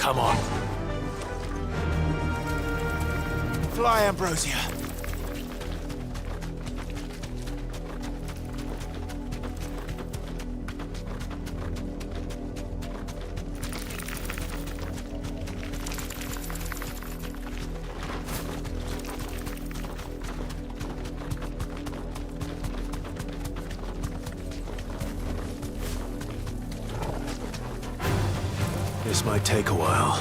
Come on. Fly, Ambrosia. This might take a while.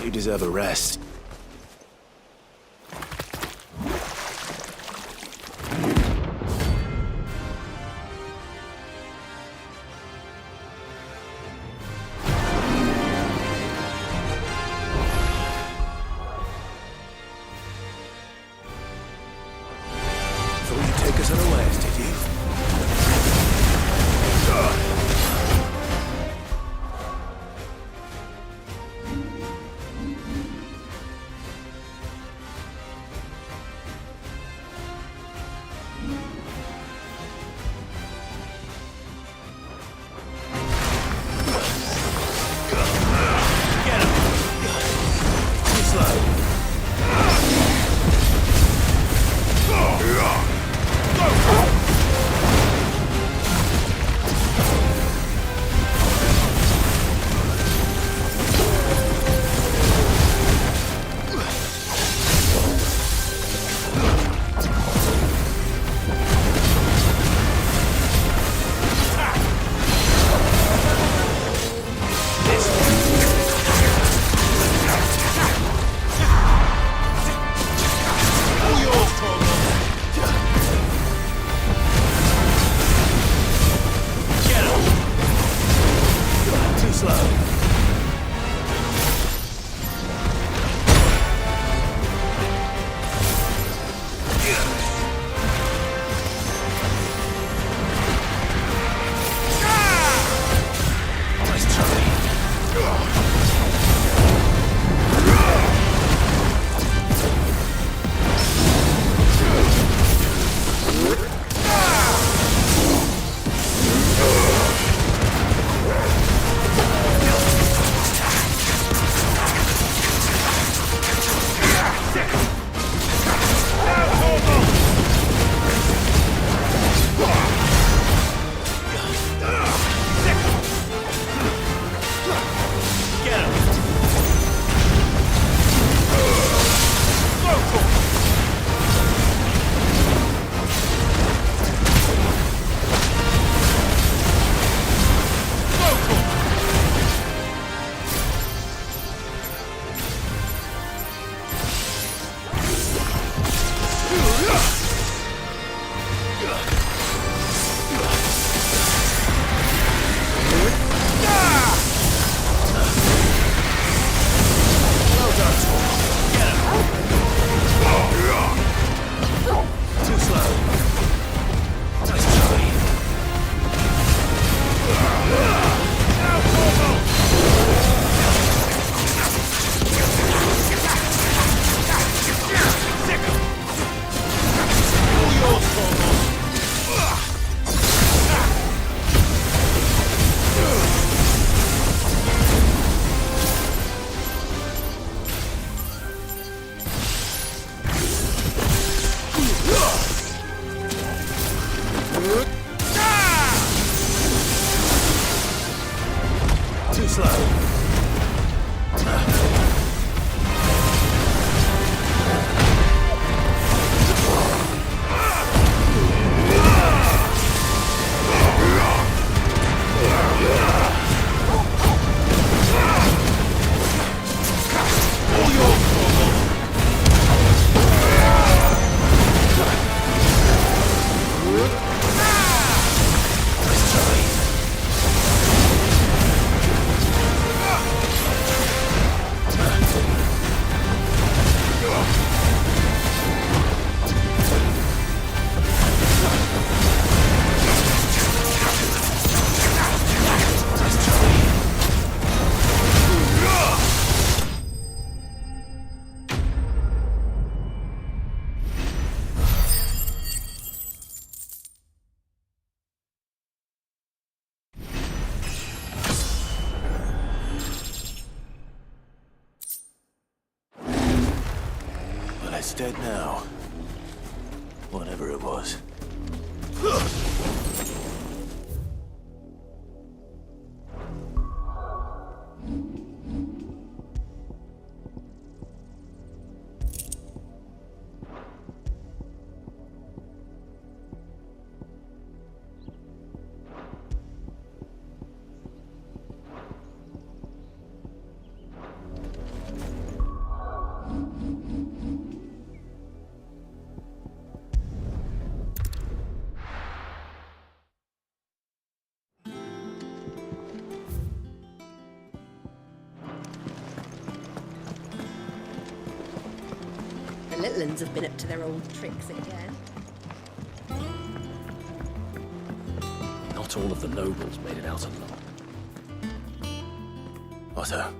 You deserve a rest. Take us unawares, did you? Get him! Too slow. Too slow. It's dead now. Whatever it was. The little uns have been up to their old tricks again. Not all of the nobles made it out alive. Otto,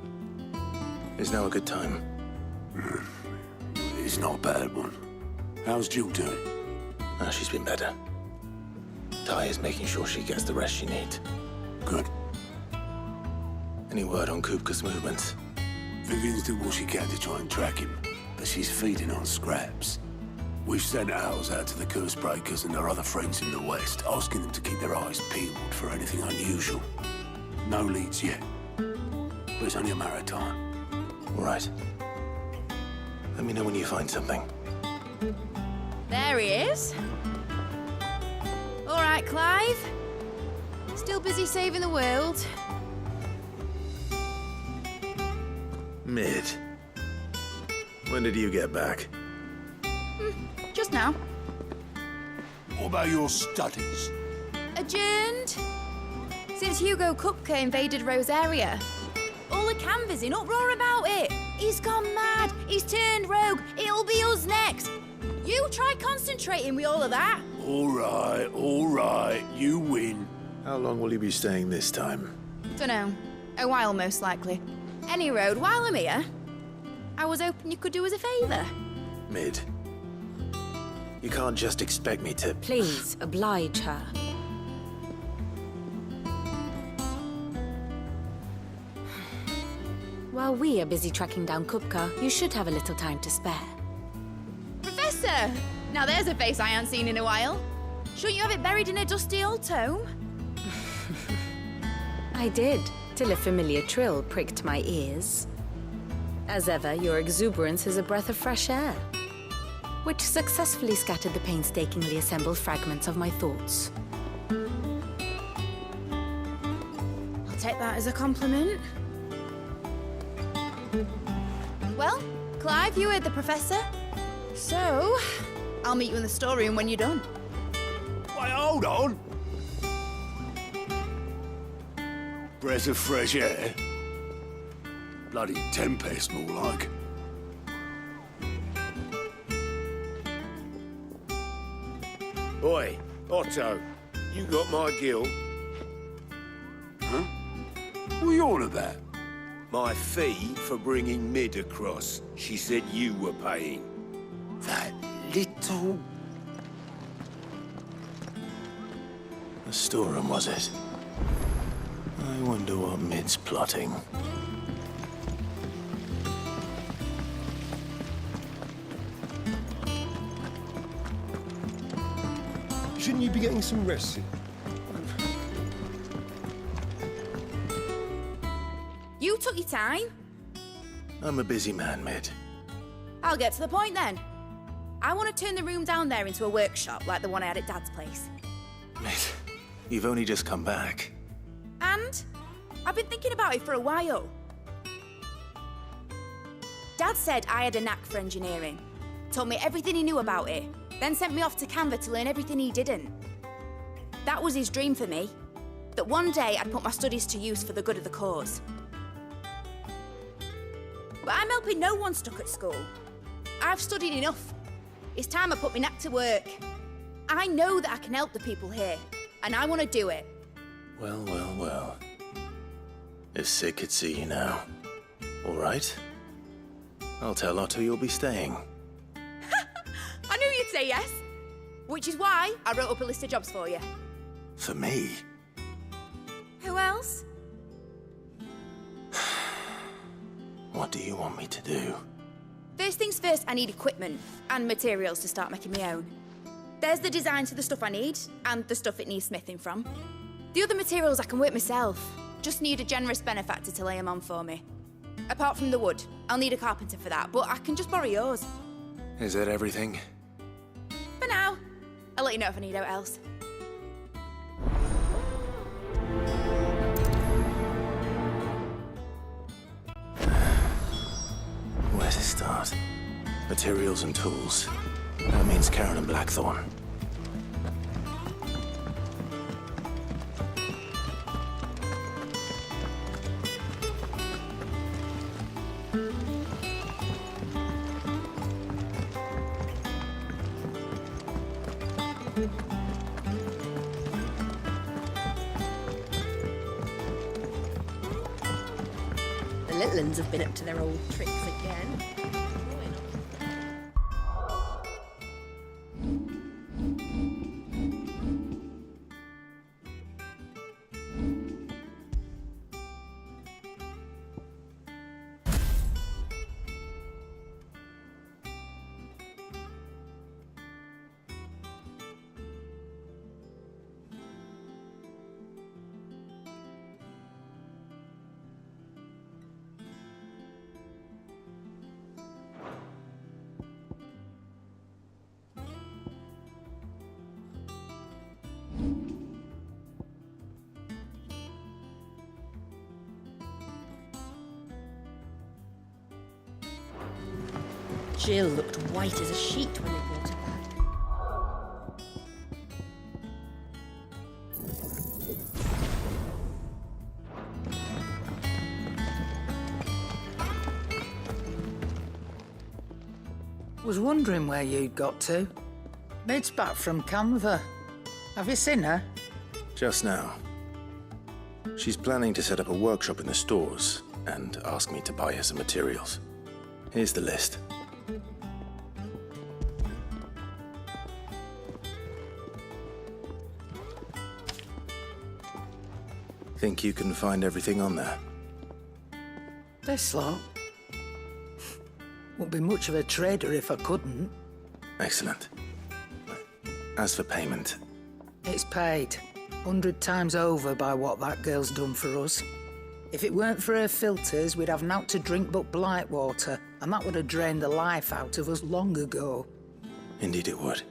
is now a good time? It's not a bad one. How's Jill doing? She's been better. Ty is making sure she gets the rest she needs. Good. Any word on Kupka's movements? Vivian's did what she can to try and track him, but she's feeding on scraps. We've sent ours out to the Curse Breakers and their other friends in the West, asking them to keep their eyes peeled for anything unusual. No leads yet, but it's only a matter of time. All right. Let me know when you find something. There he is. All right, Clive. Still busy saving the world. Mid. When did you get back? Just now. What about your studies? Adjourned. Since Hugo Kupka invaded Rosaria. All the canvas in uproar about it. He's gone mad. He's turned rogue. It'll be us next. You try concentrating with all of that. All right, you win. How long will you be staying this time? Dunno. A while, most likely. Any road, while I'm here, I was hoping you could do us a favour. Mid. You can't just expect me to... Please, oblige her. While we are busy tracking down Kupka, you should have a little time to spare. Professor! Now there's a face I haven't seen in a while. Shouldn't you have it buried in a dusty old tome? I did, till a familiar trill pricked my ears. As ever, your exuberance is a breath of fresh air, which successfully scattered the painstakingly assembled fragments of my thoughts. I'll take that as a compliment. Well, Clive, you heard the Professor. So, I'll meet you in the storeroom when you're done. Wait, hold on. Breath of fresh air? Bloody tempest, more like. Oi, Otto, you got my gill? Huh? What are you on about? My fee for bringing Mid across. She said you were paying. That little... The storeroom, was it? I wonder what Mid's plotting. Shouldn't you be getting some rest? You took your time. I'm a busy man, Mid. I'll get to the point then. I want to turn the room down there into a workshop like the one I had at Dad's place. Mid, you've only just come back. And I've been thinking about it for a while. Dad said I had a knack for engineering, told me everything he knew about it, then sent me off to Canva to learn everything he didn't. That was his dream for me, that one day I'd put my studies to use for the good of the cause. But I'm helping no one stuck at school. I've studied enough. It's time I put my knack to work. I know that I can help the people here, and I want to do it. Well, well, well. If Sid could see you now. All right. I'll tell Otto you'll be staying. I knew you'd say yes. Which is why I wrote up a list of jobs for you. For me? Who else? What do you want me to do? This First things first, I need equipment and materials to start making my own. There's the designs for the stuff I need and the stuff it needs smithing from. The other materials I can work myself. Just need a generous benefactor to lay them on for me. Apart from the wood, I'll need a carpenter for that, but I can just borrow yours. Is that everything? For now. I'll let you know if I need out else. Where to start? Materials and tools. That means Karen and Blackthorn. The little uns have been up to their old tricks again. Jill looked white as a sheet when they brought her back. Was wondering where you'd got to. Mid's back from Canva. Have you seen her? Just now. She's planning to set up a workshop in the stores and ask me to buy her some materials. Here's the list. Think you can find everything on there? This lot. Wouldn't be much of a trader if I couldn't. Excellent. As for payment, It's paid 100 times over by what that girl's done for us. If it weren't for her filters, we'd have naught to drink but blight water, and that would have drained the life out of us long ago. indeed it would.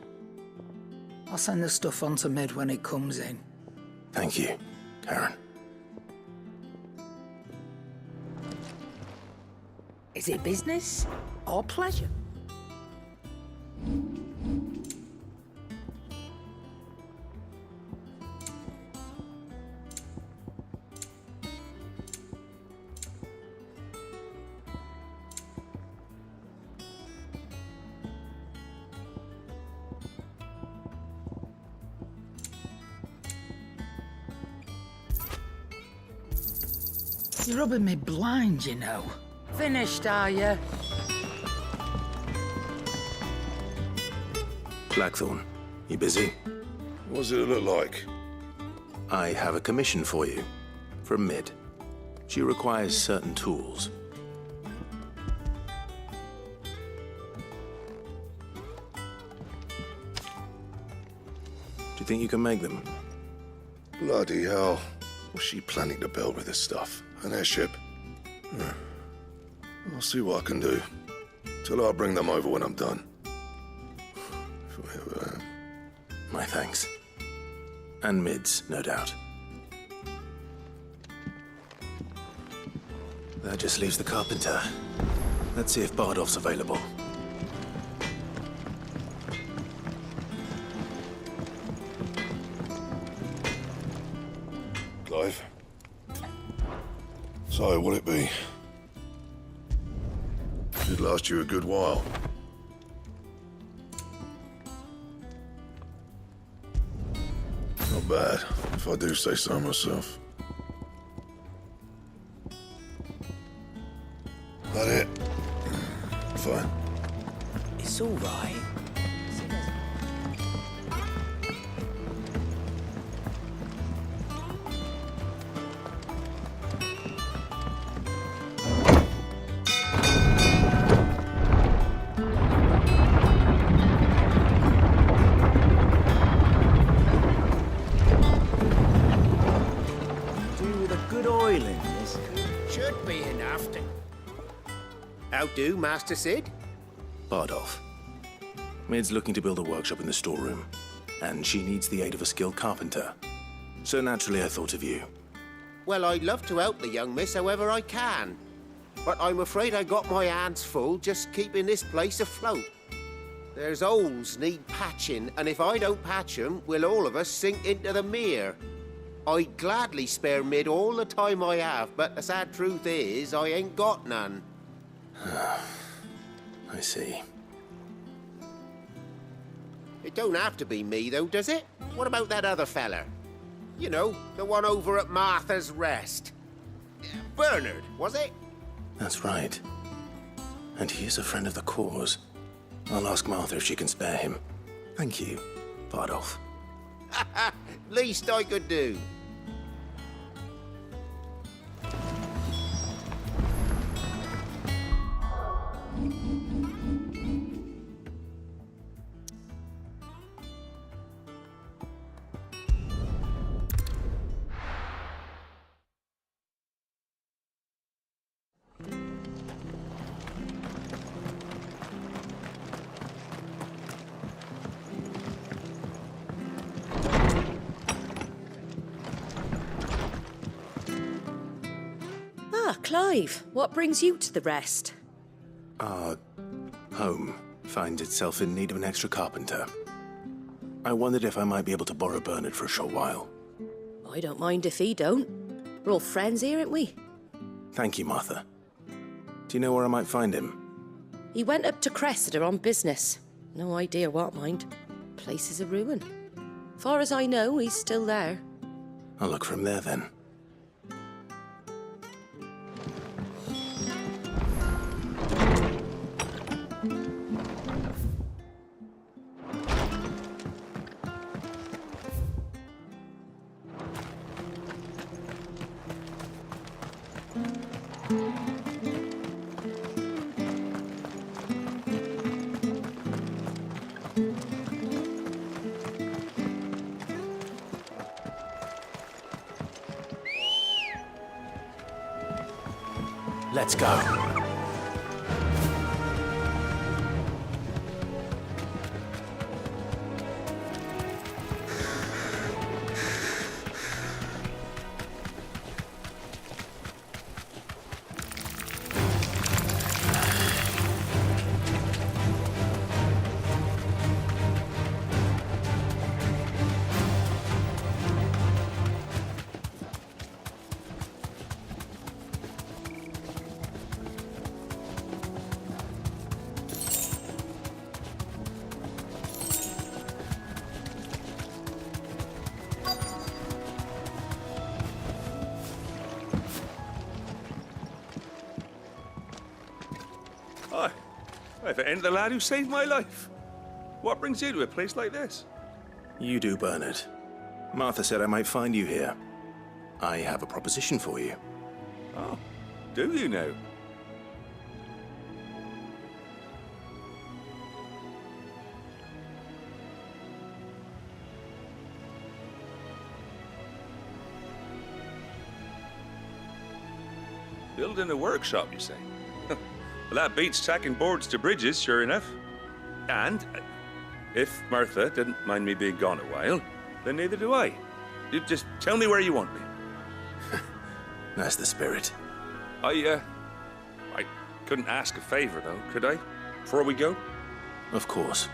I'll send the stuff on to Mid when it comes in. Thank you, Karen. Is it business or pleasure? You're rubbing me blind, you know. Finished, are you? Blackthorn, you busy? What does it look like? I have a commission for you. From Mid. She requires certain tools. Do you think you can make them? Bloody hell. What's she planning to build with this stuff? An airship? I'll see what I can do. Tell her I'll bring them over when I'm done. My thanks. And Mid's, no doubt. That just leaves the carpenter. Let's see if Bardolph's available. Clive? So, what'll it be? Should last you a good while. Not bad, if I do say so myself. That it? Fine. It's all right. good oiling, miss. Should be enough to... How do, Master Sid? Bardolph. Mid's looking to build a workshop in the storeroom, and she needs the aid of a skilled carpenter. So naturally I thought of you. Well, I'd love to help the young miss however I can. But I'm afraid I got my hands full just keeping this place afloat. There's holes need patching, and if I don't patch them, we'll all of us sink into the mere. I'd gladly spare Mid all the time I have, but the sad truth is, I ain't got none. I see. It don't have to be me, though, does it? What about that other fella? You know, the one over at Martha's Rest. Bernard, was it? That's right. And he is a friend of the cause. I'll ask Martha if she can spare him. Thank you, Bardolph. Least I could do. Ah, Clive, what brings you to the Rest? Our home finds itself in need of an extra carpenter. I wondered if I might be able to borrow Bernard for a short while. I don't mind if he don't. We're all friends here, aren't we? Thank you, Martha. Do you know where I might find him? He went up to Cressida on business. No idea what, mind. Place is a ruin. Far as I know, he's still there. I'll look for him there then. Let's go. Hi. If it ain't the lad who saved my life. What brings you to a place like this? You do, Bernard. Martha said I might find you here. I have a proposition for you. Oh, do you now? Building a workshop, you say? Well, that beats tacking boards to bridges, sure enough. And if Martha didn't mind me being gone a while, then neither do I. You just tell me where you want me. That's the spirit. I couldn't ask a favor, though, could I? Before we go? Of course.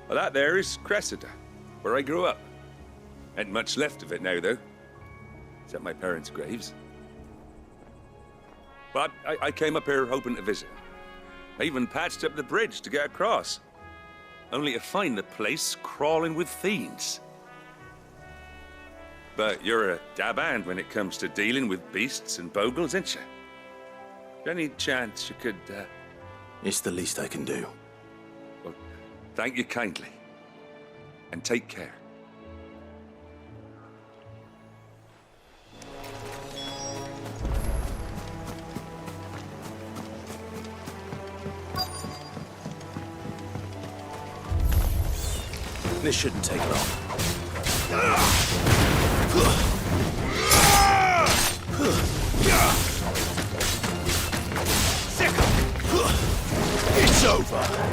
Well, that there is Cressida, where I grew up. Ain't much left of it now, though. Except my parents' graves. But I came up here hoping to visit. I even patched up the bridge to get across. Only to find the place crawling with fiends. But you're a dab hand when it comes to dealing with beasts and bogles, ain't you? Any chance you could, It's the least I can do. Well, thank you kindly. And take care. This shouldn't take long. It's over.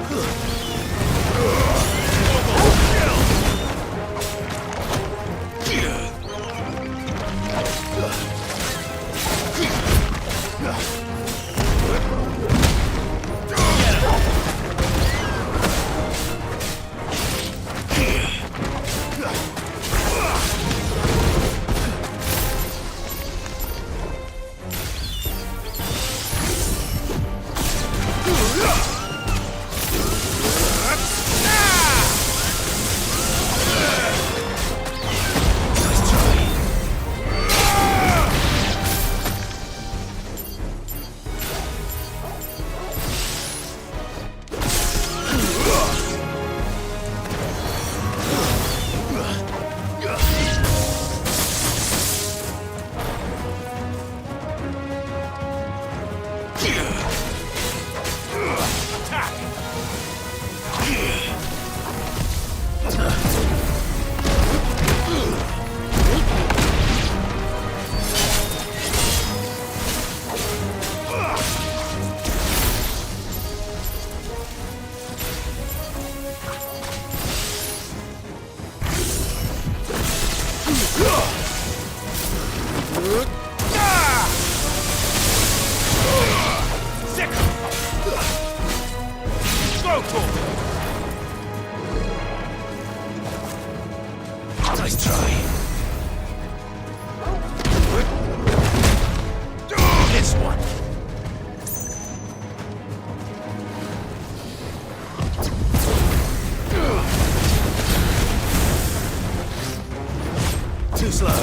Nice try. This one. Too slow.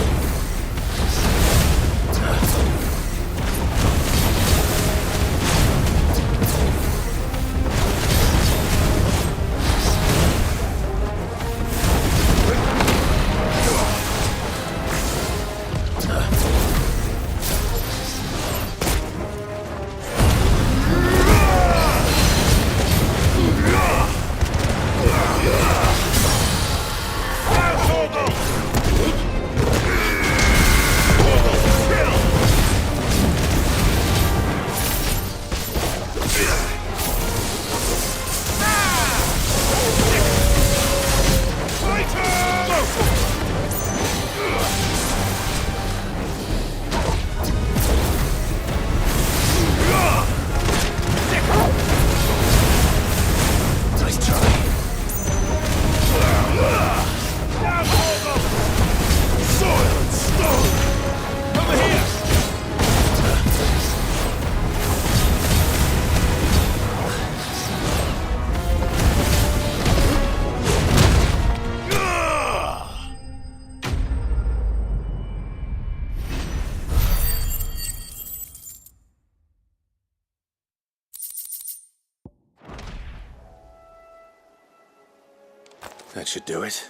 That should do it.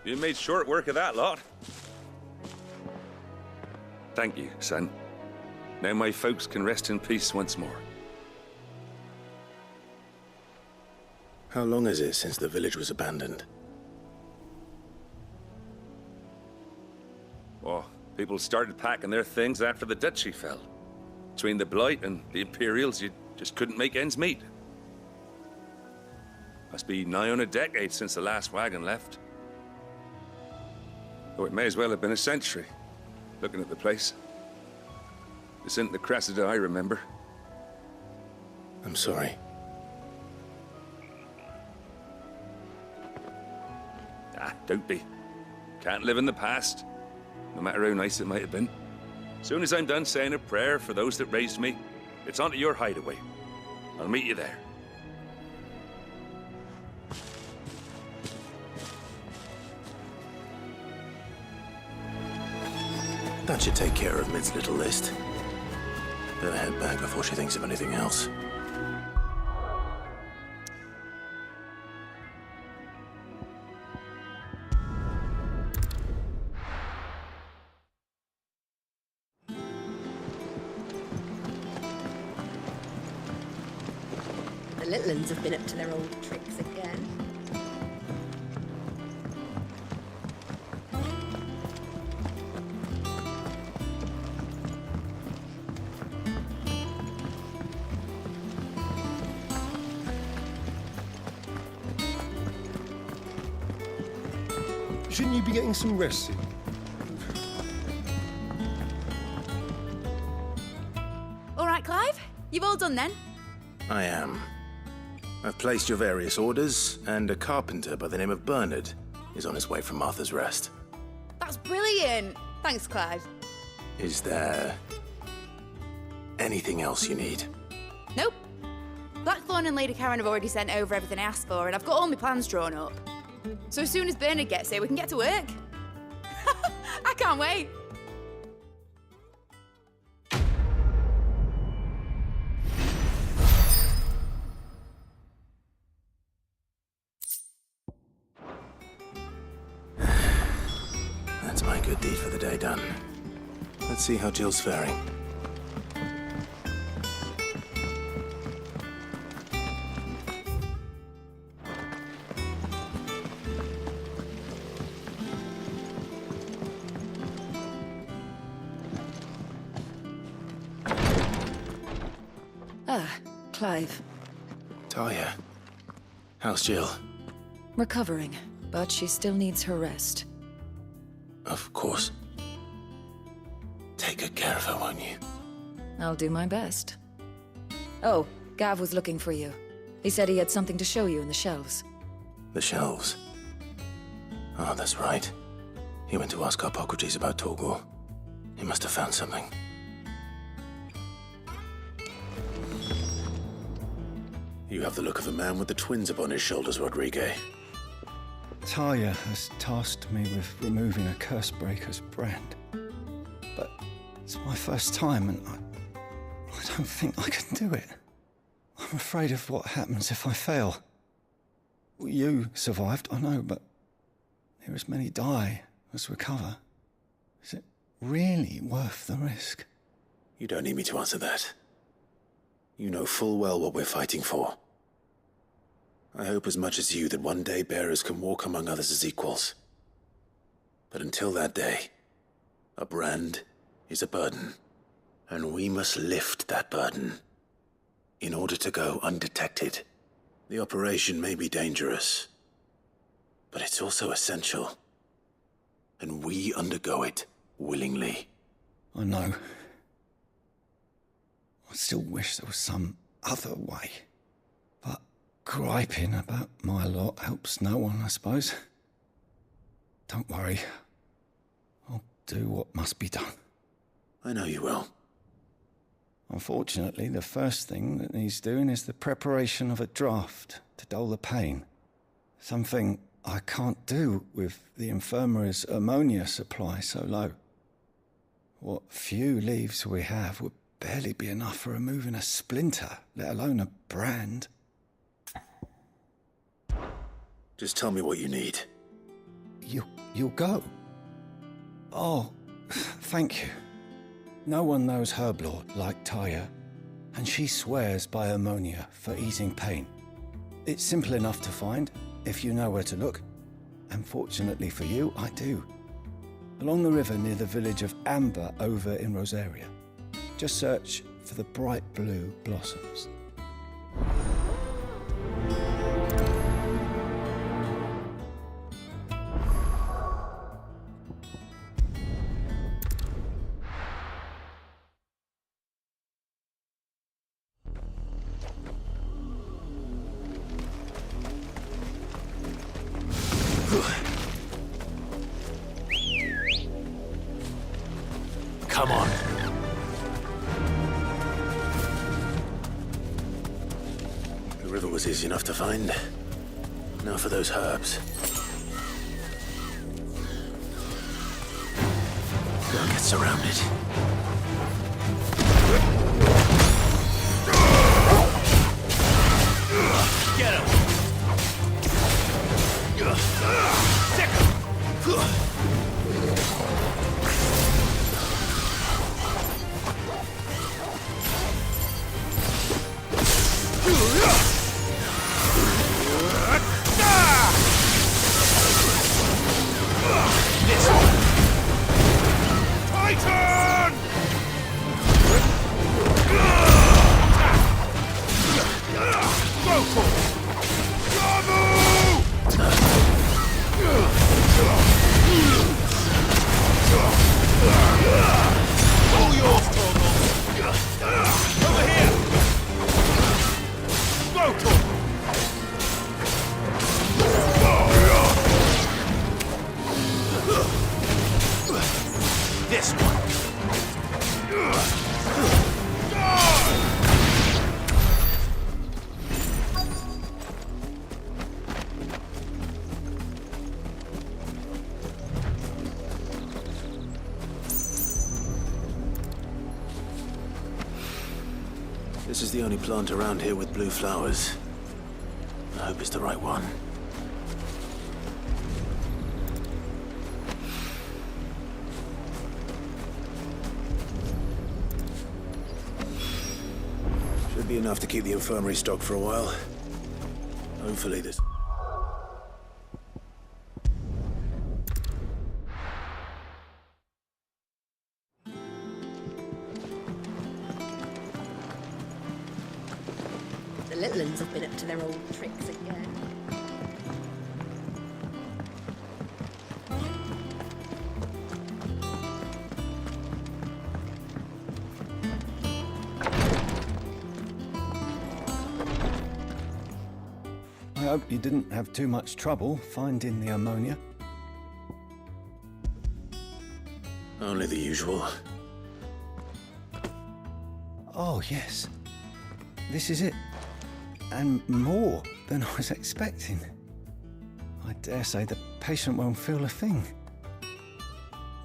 You made short work of that lot. Thank you, son. Now my folks can rest in peace once more. How long is it since the village was abandoned? Oh, people started packing their things after the duchy fell. Between the Blight and the Imperials, you just couldn't make ends meet. Must be nigh on a decade since the last wagon left. Oh, it may as well have been a century, looking at the place. This isn't the Cressida I remember. I'm sorry. Ah, don't be. Can't live in the past, no matter how nice it might have been. Soon as I'm done saying a prayer for those that raised me, it's onto your hideaway. I'll meet you there. That should take care of Mid's little list. Better head back before she thinks of anything else. The little uns have been up to their old tricks again. Shouldn't you be getting some rest soon? All right, Clive? You've all done then? I am. I've placed your various orders, and a carpenter by the name of Bernard is on his way from Arthur's Rest. That's brilliant. Thanks, Clive. Is there anything else you need? Nope. Blackthorn and Lady Karen have already sent over everything I asked for, and I've got all my plans drawn up. So as soon as Bernard gets here, we can get to work. I can't wait. That's my good deed for the day done. Let's see how Jill's faring. Ah, Clive. Talia, how's Jill? Recovering, but she still needs her rest. Of course. Take good care of her, won't you? I'll do my best. Oh, Gav was looking for you. He said he had something to show you in the shelves. The shelves. Oh, that's right. He went to ask Harpocrates about Torgor. He must have found something. You have the look of a man with the twins upon his shoulders, Rodrigue. Talia has tasked me with removing a Cursebreaker's brand. But it's my first time, and I don't think I can do it. I'm afraid of what happens if I fail. You survived, I know, but there as many die as recover. Is it really worth the risk? You don't need me to answer that. You know full well what we're fighting for. I hope as much as you that one day bearers can walk among others as equals. But until that day, a brand is a burden, and we must lift that burden in order to go undetected. The operation may be dangerous, but it's also essential, and we undergo it willingly. I know. I still wish there was some other way. But griping about my lot helps no one, I suppose. Don't worry. I'll do what must be done. I know you will. Unfortunately, the first thing that needs doing is the preparation of a draft to dull the pain. Something I can't do with the infirmary's ammonia supply so low. What few leaves we have would barely be enough for removing a splinter, let alone a brand. Just tell me what you need. You'll go? Oh, thank you. No one knows Herblord like Talia, and she swears by ammonia for easing pain. It's simple enough to find, if you know where to look. And fortunately for you, I do. Along the river near the village of Amber over in Rosaria. Just search for the bright blue blossoms. Come on. The river was easy enough to find. Now for those herbs. Don't get surrounded. Get him! Sick him! This is the only plant around here with blue flowers. I hope it's the right one. Should be enough to keep the infirmary stocked for a while. Hopefully this... The little uns have been up to their old tricks again. I hope you didn't have too much trouble finding the ammonia. Only the usual. Oh, yes. This is it. And more than I was expecting. I dare say the patient won't feel a thing.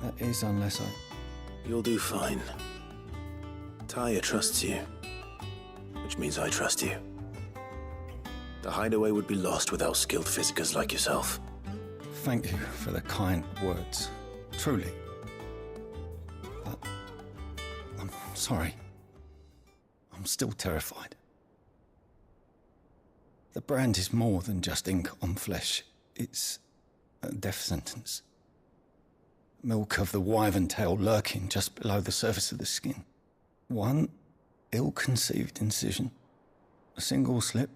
That is, unless I... You'll do fine. Tyre trusts you. Which means I trust you. The hideaway would be lost without skilled physicers like yourself. Thank you for the kind words. Truly. But... I'm sorry. I'm still terrified. The brand is more than just ink on flesh. It's a death sentence. Milk of the wyvern tail lurking just below the surface of the skin. One ill-conceived incision, a single slip,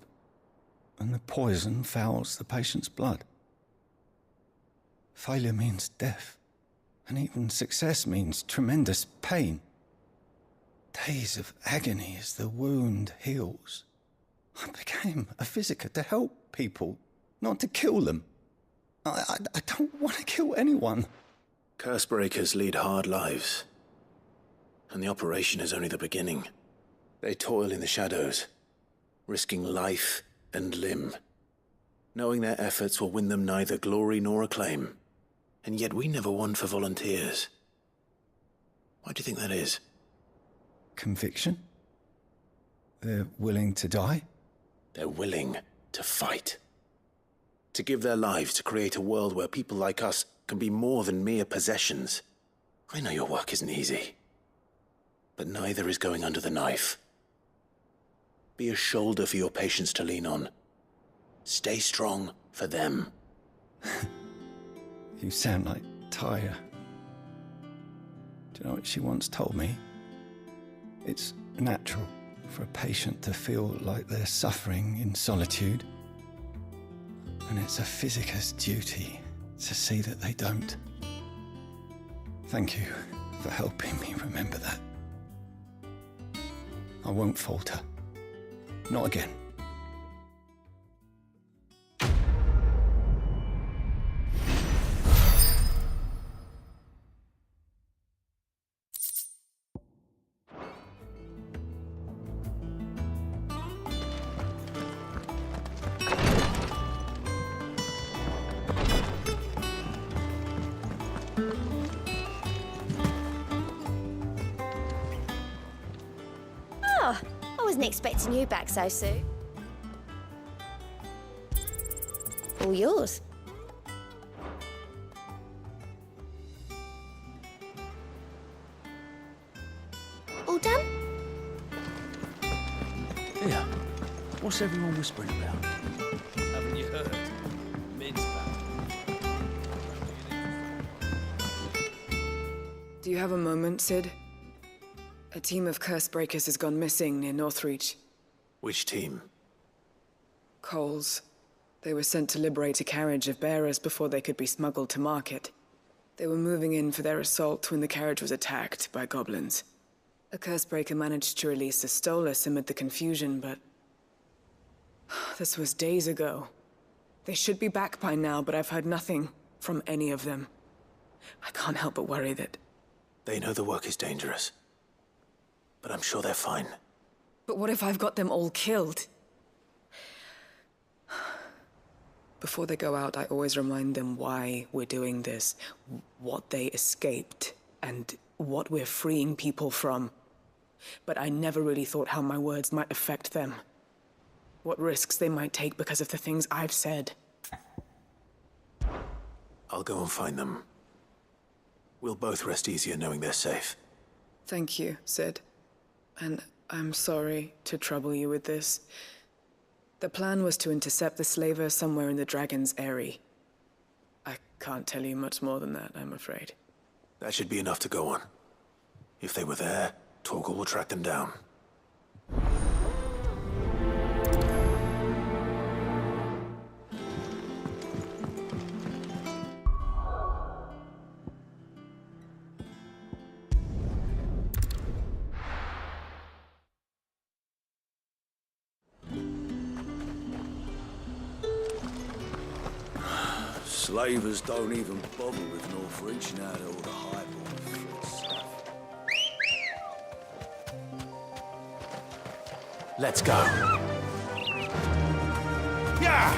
and the poison fouls the patient's blood. Failure means death, and even success means tremendous pain. Days of agony as the wound heals. I became a physiker to help people, not to kill them. I don't want to kill anyone. Cursebreakers lead hard lives. And the operation is only the beginning. They toil in the shadows, risking life and limb, knowing their efforts will win them neither glory nor acclaim. And yet we never won for volunteers. Why do you think that is? Conviction? They're willing to die? They're willing to fight. To give their lives to create a world where people like us can be more than mere possessions. I know your work isn't easy. But neither is going under the knife. Be a shoulder for your patients to lean on. Stay strong for them. You sound like Tyre. Do you know what she once told me? It's natural for a patient to feel like they're suffering in solitude. And it's a physiker's duty to see that they don't. Thank you for helping me remember that. I won't falter. Not again. Oh, I wasn't expecting you back so soon. All yours. All done? Yeah. What's everyone whispering about? Haven't you heard? Mid's back. Do you have a moment, Sid? A team of Cursebreakers has gone missing near Northreach. Which team? Coles. They were sent to liberate a carriage of bearers before they could be smuggled to market. They were moving in for their assault when the carriage was attacked by goblins. A Cursebreaker managed to release the Stolas amid the confusion, but... this was days ago. They should be back by now, but I've heard nothing from any of them. I can't help but worry that... They know the work is dangerous. But I'm sure they're fine. But what if I've got them all killed? Before they go out, I always remind them why we're doing this, what they escaped, and what we're freeing people from. but I never really thought how my words might affect them. What risks they might take because of the things I've said. I'll go and find them. We'll both rest easier knowing they're safe. Thank you, Sid. And I'm sorry to trouble you with this. The plan was to intercept the slaver somewhere in the Dragon's Eyrie. I can't tell you much more than that, I'm afraid. That should be enough to go on. If they were there, Torgal will track them down. Slavers don't even bother with Northreach now that all the highborn flits south. Let's go. Yeah!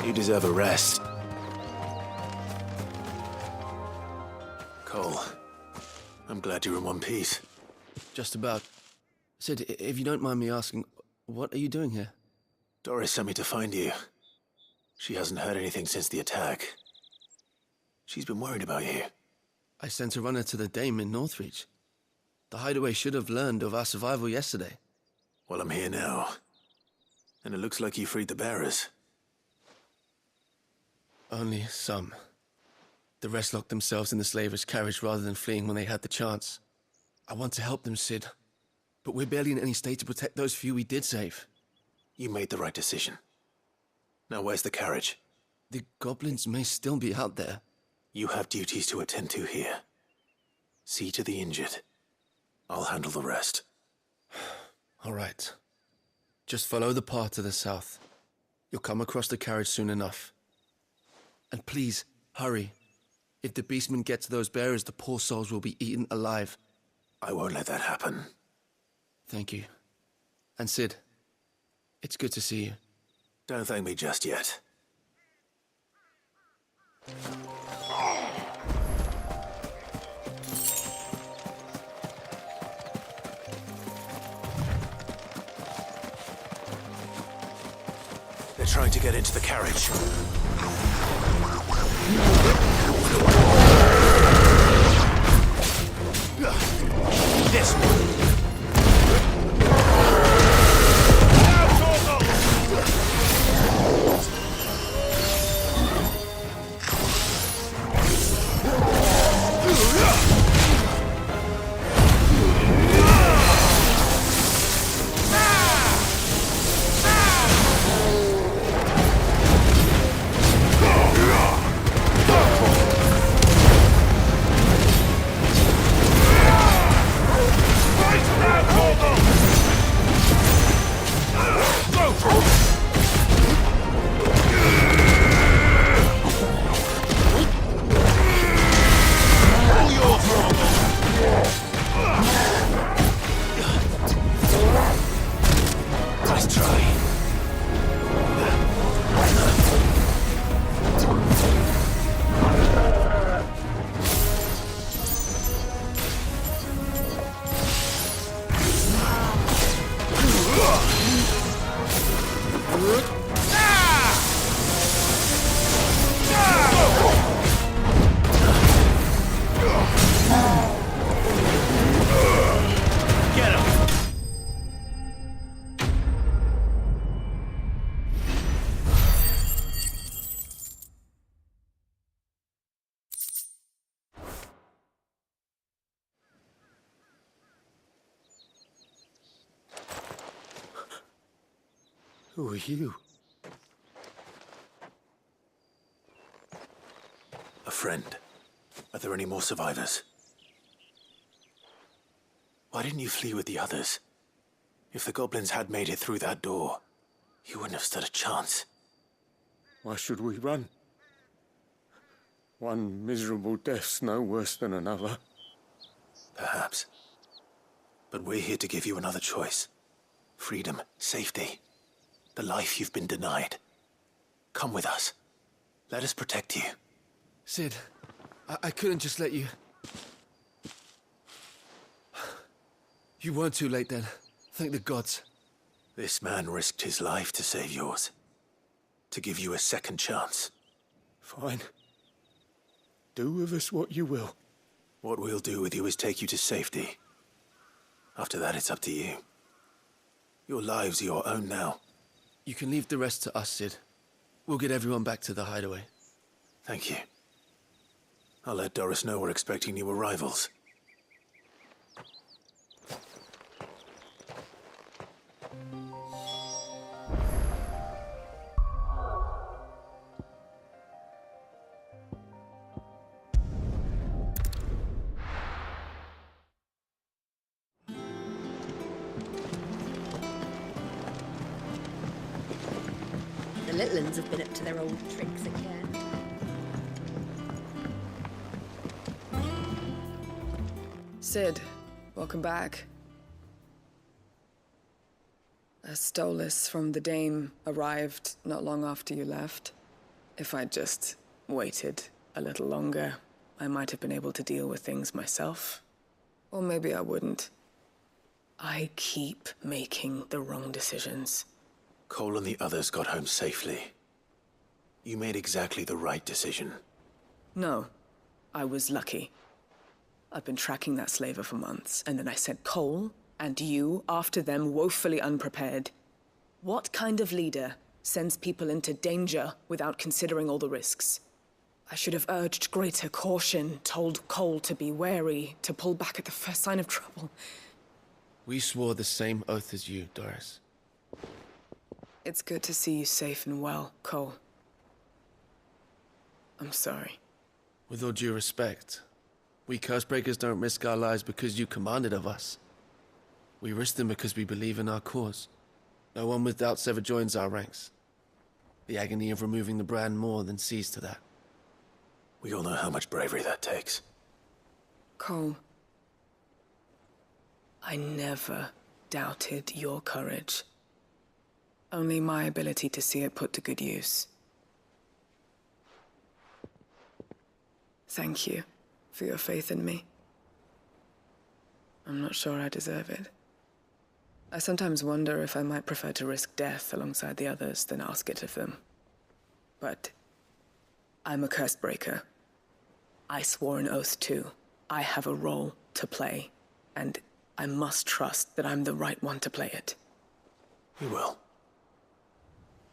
You deserve a rest. Cole, I'm glad you're in one piece. Just about. Sid, if you don't mind me asking, what are you doing here? Doris sent me to find you. She hasn't heard anything since the attack. She's been worried about you. I sent a runner to the Dame in Northreach. The Hideaway should have learned of our survival yesterday. Well, I'm here now. And it looks like you freed the bearers. Only some. The rest locked themselves in the slaver's carriage rather than fleeing when they had the chance. I want to help them, Sid. But we're barely in any state to protect those few we did save. You made the right decision. Now where's the carriage? The goblins may still be out there. You have duties to attend to here. See to the injured. I'll handle the rest. All right. Just follow the path to the south. You'll come across the carriage soon enough. And please, hurry. If the beastmen get to those bearers, the poor souls will be eaten alive. I won't let that happen. Thank you. And Sid, it's good to see you. Don't thank me just yet. They're trying to get into the carriage. This one. Who are you? A friend. Are there any more survivors? Why didn't you flee with the others? If the goblins had made it through that door, you wouldn't have stood a chance. Why should we run? One miserable death's no worse than another. Perhaps. But we're here to give you another choice. Freedom, safety, the life you've been denied. Come with us. Let us protect you. Cid, I couldn't just let you... You weren't too late then. Thank the gods. This man risked his life to save yours. To give you a second chance. Fine. Do with us what you will. What we'll do with you is take you to safety. After that, it's up to you. Your lives are your own now. You can leave the rest to us, Cid. We'll get everyone back to the hideaway. Thank you. I'll let Doris know we're expecting new arrivals. The little uns have been up to their old tricks again. Cid, welcome back. A Stolas from the Dame arrived not long after you left. If I'd just waited a little longer, I might have been able to deal with things myself. Or maybe I wouldn't. I keep making the wrong decisions. Cole and the others got home safely. You made exactly the right decision. No, I was lucky. I've been tracking that slaver for months, and then I sent Cole and you after them woefully unprepared. What kind of leader sends people into danger without considering all the risks? I should have urged greater caution, told Cole to be wary, to pull back at the first sign of trouble. We swore the same oath as you, Doris. It's good to see you safe and well, Cole. I'm sorry. With all due respect, we Cursebreakers don't risk our lives because you commanded of us. We risk them because we believe in our cause. No one with doubts ever joins our ranks. The agony of removing the brand more than sees to that. We all know how much bravery that takes. Cole, I never doubted your courage. Only my ability to see it put to good use. Thank you for your faith in me. I'm not sure I deserve it. I sometimes wonder if I might prefer to risk death alongside the others than ask it of them. But I'm a Cursebreaker. I swore an oath too. I have a role to play, and I must trust that I'm the right one to play it. You will.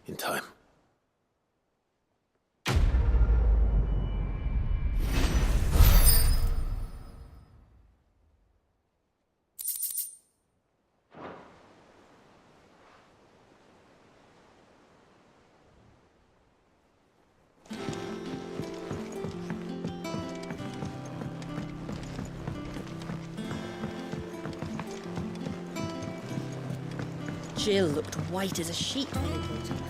In time. Jill looked white as a sheet when they brought her back.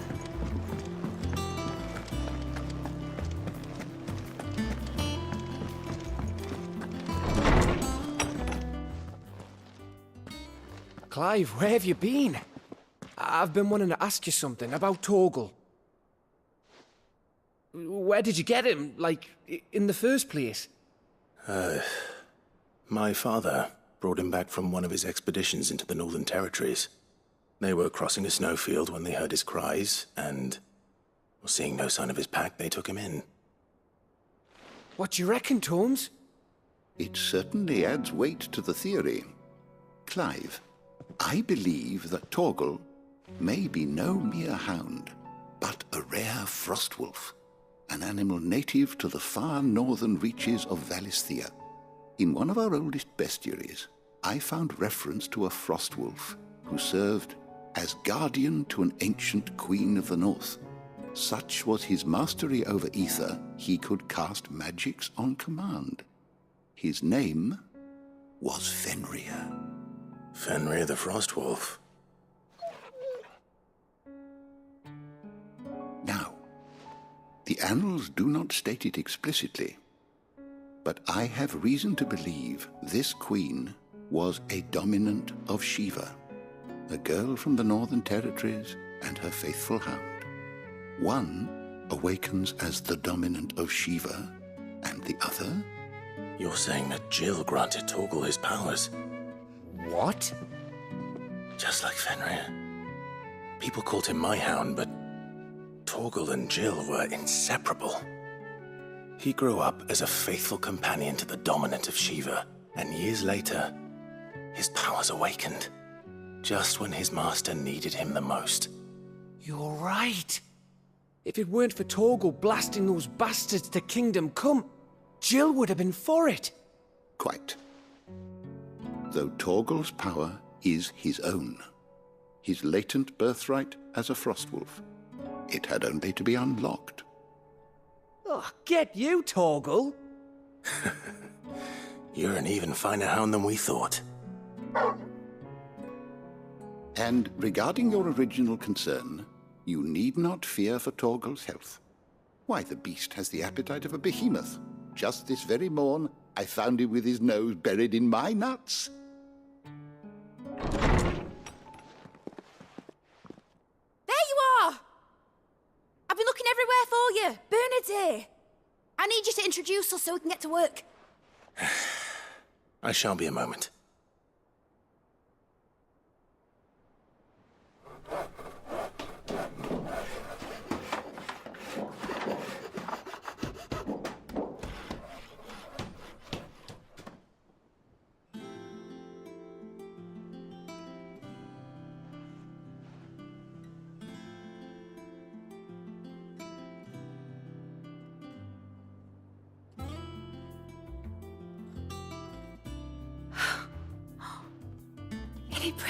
Clive, where have you been? I've been wanting to ask you something about Torgal. Where did you get him, like, in the first place? My father brought him back from one of his expeditions into the Northern Territories. They were crossing a snowfield when they heard his cries, and, seeing no sign of his pack, they took him in. What do you reckon, Tomes? It certainly adds weight to the theory. Clive, I believe that Torgal may be no mere hound, but a rare frostwolf, an animal native to the far northern reaches of Valisthea. In one of our oldest bestiaries, I found reference to a frostwolf who served as guardian to an ancient queen of the north. Such was his mastery over ether, he could cast magics on command. His name was Fenrir. Fenrir the Frostwolf. Now, The annals do not state it explicitly, but I have reason to believe this queen was a dominant of Shiva, a girl from the Northern Territories and her faithful hound. One awakens as the dominant of Shiva, and the other? You're saying that Jill granted Torgal his powers? What? Just like Fenrir. People called him my hound, but Torgal and Jill were inseparable. He grew up as a faithful companion to the dominant of Shiva, and years later, his powers awakened, just when his master needed him the most. You're right. If it weren't for Torgal blasting those bastards to Kingdom Come, Jill would have been for it. Quite. Though Torgal's power is his own, his latent birthright as a Frostwolf, it had only to be unlocked. Oh, get you, Torgal! You're an even finer hound than we thought. And regarding your original concern, you need not fear for Torgal's health. Why, the beast has the appetite of a behemoth. Just this very morn, I found him with his nose buried in my nuts. There you are! I've been looking everywhere for you. Bernard's here. I need you to introduce us so we can get to work. I shan't be a moment.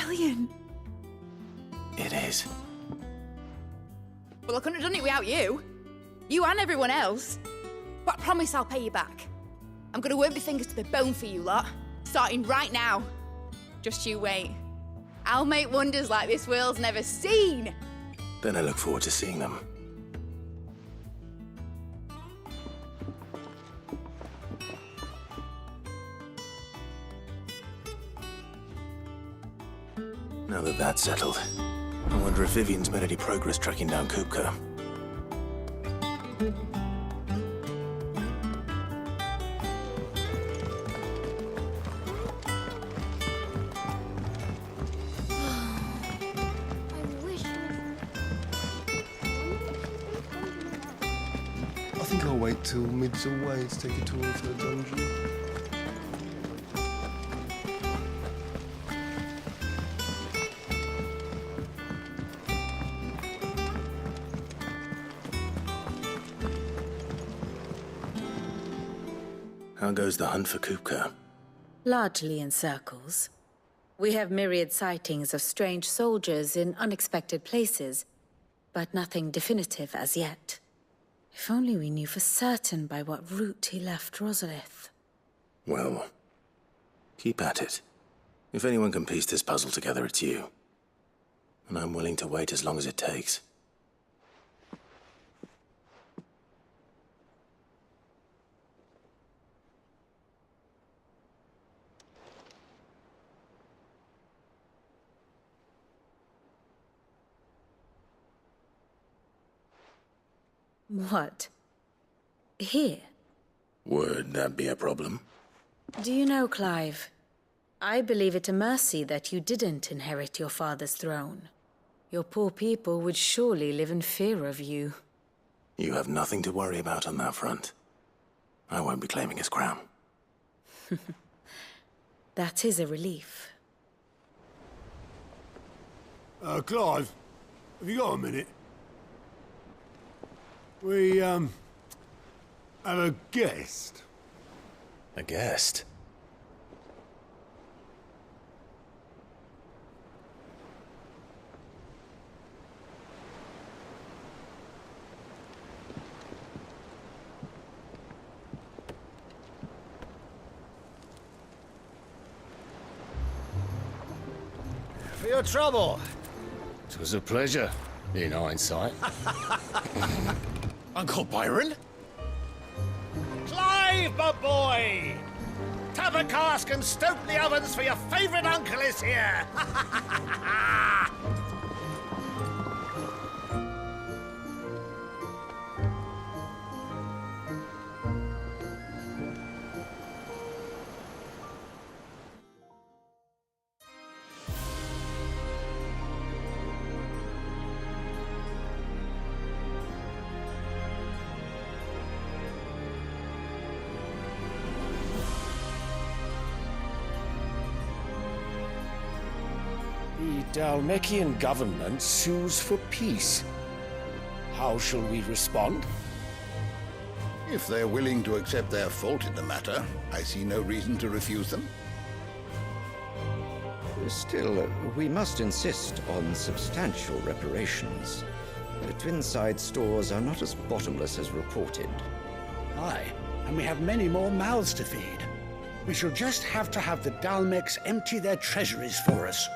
Brilliant. It is. Well, I couldn't have done it without you. You and everyone else. But I promise I'll pay you back. I'm gonna work my fingers to the bone for you lot, starting right now. Just you wait. I'll make wonders like this world's never seen. Then I look forward to seeing them. Now that that's settled, I wonder if Vivian's made any progress tracking down Kupka. I think I'll wait till mid's away to take a tour of her dungeon. How goes the hunt for Kupka? Largely in circles. We have myriad sightings of strange soldiers in unexpected places, but nothing definitive as yet. If only we knew for certain by what route he left Rosalith. Well, keep at it. If anyone can piece this puzzle together, it's you. And I'm willing to wait as long as it takes. What? Here? Would that be a problem? Do you know, Clive? I believe it a mercy that you didn't inherit your father's throne. Your poor people would surely live in fear of you. You have nothing to worry about on that front. I won't be claiming his crown. That is a relief. Clive, have you got a minute? We, have a guest. A guest? For your trouble. 'Twas a pleasure, in hindsight. Uncle Byron? Clive, my boy! Tap a cask and stoke the ovens for your favourite uncle is here! The Dhalmekian government sues for peace. How shall we respond? If they're willing to accept their fault in the matter, I see no reason to refuse them. Still, we must insist on substantial reparations. The Twinside stores are not as bottomless as reported. Aye, and we have many more mouths to feed. We shall just have to have the Dalmecs empty their treasuries for us.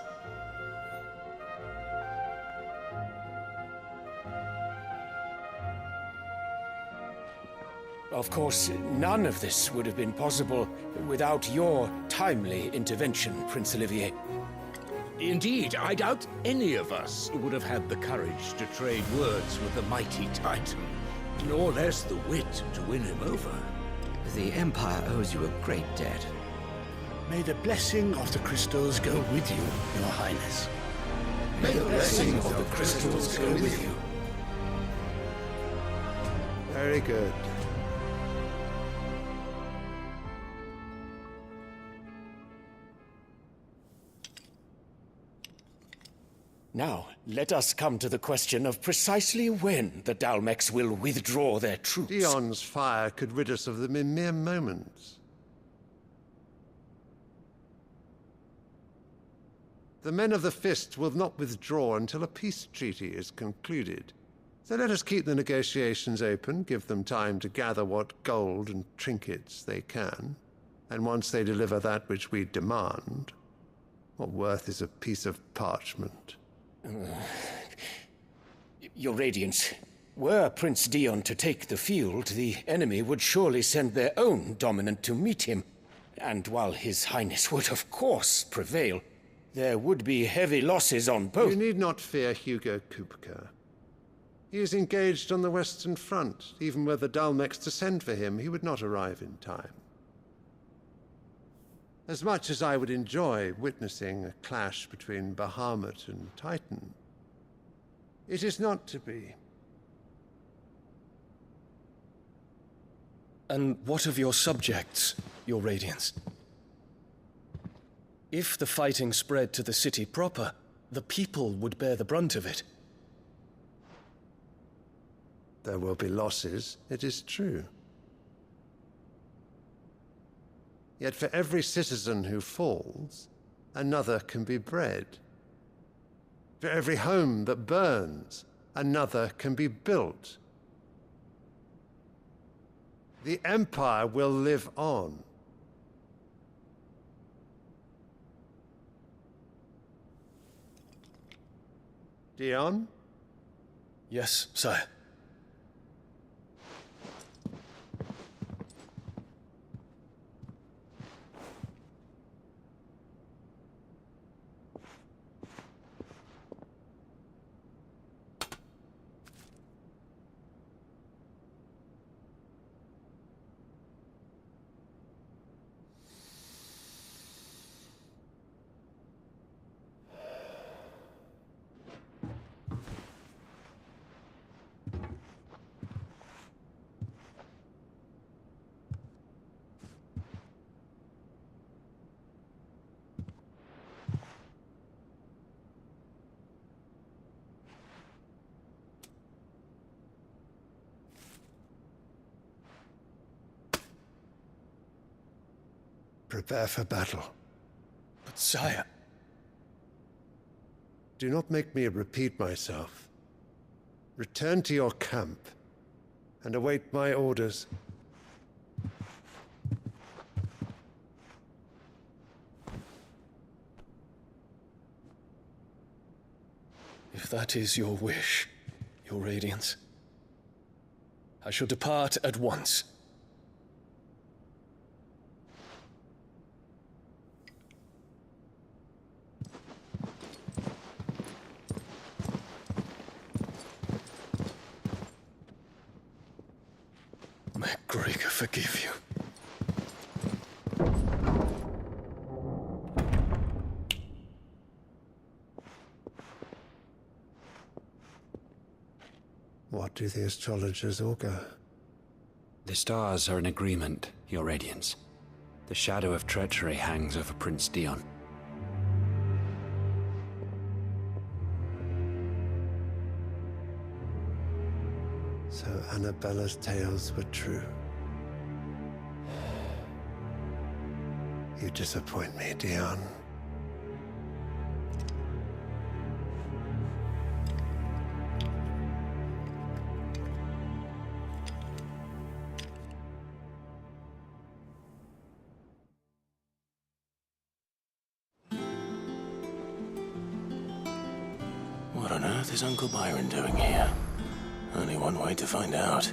Of course, none of this would have been possible without your timely intervention, Prince Olivier. Indeed, I doubt any of us would have had the courage to trade words with the mighty Titan, nor less the wit to win him over. The Empire owes you a great debt. May the blessing of the crystals go with you, Your Highness. May the blessing of the crystals go with you. Very good. Now, let us come to the question of precisely when the Dalmecs will withdraw their troops. Dion's fire could rid us of them in mere moments. The men of the Fist will not withdraw until a peace treaty is concluded. So let us keep the negotiations open, give them time to gather what gold and trinkets they can, and once they deliver that which we demand, what worth is a piece of parchment? Your Radiance, were Prince Dion to take the field, the enemy would surely send their own dominant to meet him. And while His Highness would of course prevail, there would be heavy losses on both. You need not fear Hugo Kupka. He is engaged on the Western Front. Even were the Dalmecs to send for him, he would not arrive in time. As much as I would enjoy witnessing a clash between Bahamut and Titan, it is not to be. And what of your subjects, Your Radiance? If the fighting spread to the city proper, the people would bear the brunt of it. There will be losses, it is true. Yet for every citizen who falls, another can be bred. For every home that burns, another can be built. The Empire will live on. Dion? Yes, sire. Prepare for battle. But sire... Do not make me repeat myself. Return to your camp and await my orders. If that is your wish, Your Radiance. I shall depart at once. May Gregor forgive you. What do the astrologers augur? The stars are in agreement, Your Radiance. The shadow of treachery hangs over Prince Dion. So Annabella's tales were true. You disappoint me, Dion. What on earth is Uncle Byron doing here? Only one way to find out.